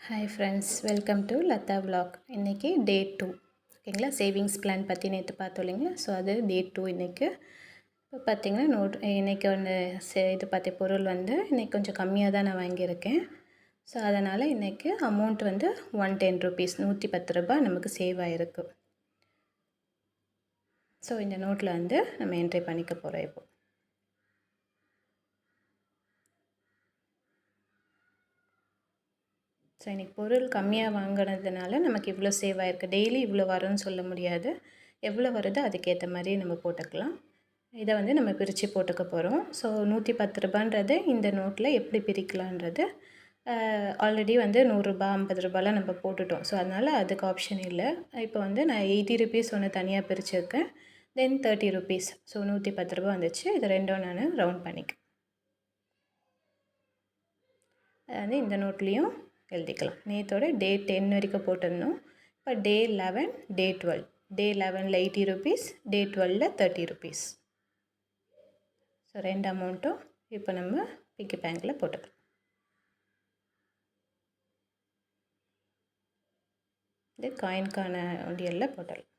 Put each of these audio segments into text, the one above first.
Hi friends, welcome to Latha vlog. இன்றைக்கி day 2 ஓகேங்களா. Savings plan பற்றி நேற்று பார்த்தோம் இல்லைங்களா. ஸோ அது டே 2 இன்றைக்கி. இப்போ பார்த்திங்கன்னா இன்றைக்கி ஒன்று இது பார்த்த பொருள் இன்றைக்கி கொஞ்சம் கம்மியாக தான் நான் வாங்கியிருக்கேன். ஸோ அதனால் இன்றைக்கி அமௌண்ட் 110 ருபீஸ், 110 ரூபாய் நமக்கு சேவ் ஆகிருக்கு. ஸோ இந்த நோட்டில் நம்ம என்ட்ரி பண்ணிக்க போகிறோம். இப்போது ஸோ இன்றைக்கி பொருள் கம்மியாக வாங்கினதுனால நமக்கு இவ்வளோ சேவ் ஆகிருக்கு. டெய்லி இவ்வளோ வரும்னு சொல்ல முடியாது. எவ்வளோ வருதோ அதுக்கேற்ற மாதிரி நம்ம போட்டுக்கலாம். இதை நம்ம பிரித்து போட்டுக்க போகிறோம். ஸோ 110 ரூபான்றது இந்த நோட்டில் எப்படி பிரிக்கலான்றது ஆல்ரெடி 100 ரூபா 50 ரூபாலாம் நம்ம போட்டுட்டோம். ஸோ அதனால் அதுக்கு ஆப்ஷன் இல்லை. இப்போ நான் 80 ருபீஸ் ஒன்று தனியாக பிரிச்சுருக்கேன். தென் 30 ருபீஸ். ஸோ 110 ரூபா வந்துச்சு. இது ரெண்டும் நான் ரவுண்ட் பண்ணிக்கிறேன். இந்த நோட்லேயும் எழுதிக்கலாம். நேற்றோட டே 10 வரைக்கும் போட்டிருந்தோம். இப்போ டே 11, டே 12. டே 11ல் 80 ருபீஸ், டே 12ல் 30 ருபீஸ். ஸோ ரெண்டு அமௌண்ட்டும் இப்போ நம்ம பிக்கி பேங்கில் போட்டுக்கலாம். இது காயின்கான உண்டியலில் போட்டலாம்.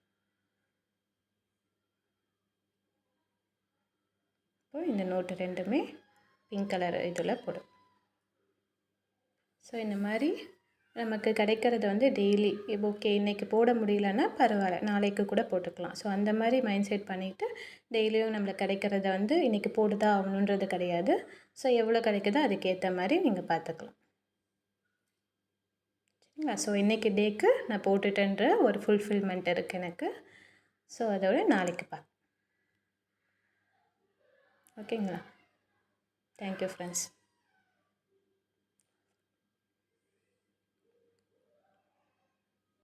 இப்போ இந்த நோட்டு ரெண்டுமே பிங்க் கலர் இதில் போடும். ஸோ இந்த மாதிரி நமக்கு கிடைக்கிறது டெய்லி இப்போ ஓகே இன்றைக்கி போட முடியலன்னா பரவாயில்ல, நாளைக்கு கூட போட்டுக்கலாம். ஸோ அந்த மாதிரி மைண்ட் செட் பண்ணிவிட்டு டெய்லியும் நம்மளுக்கு கிடைக்கிறத இன்றைக்கி போட்டுதான் ஆகணுன்றது கிடையாது. ஸோ எவ்வளோ கிடைக்குதோ அதுக்கேற்ற மாதிரி நீங்கள் பார்த்துக்கலாம். சரிங்களா. ஸோ இன்றைக்கி டேக்கு நான் போட்டுட்டேன்ற ஒரு ஃபுல்ஃபில்மெண்ட் இருக்குது எனக்கு. ஸோ அதோட நாளைக்கு ஓகேங்களா. Thank you friends.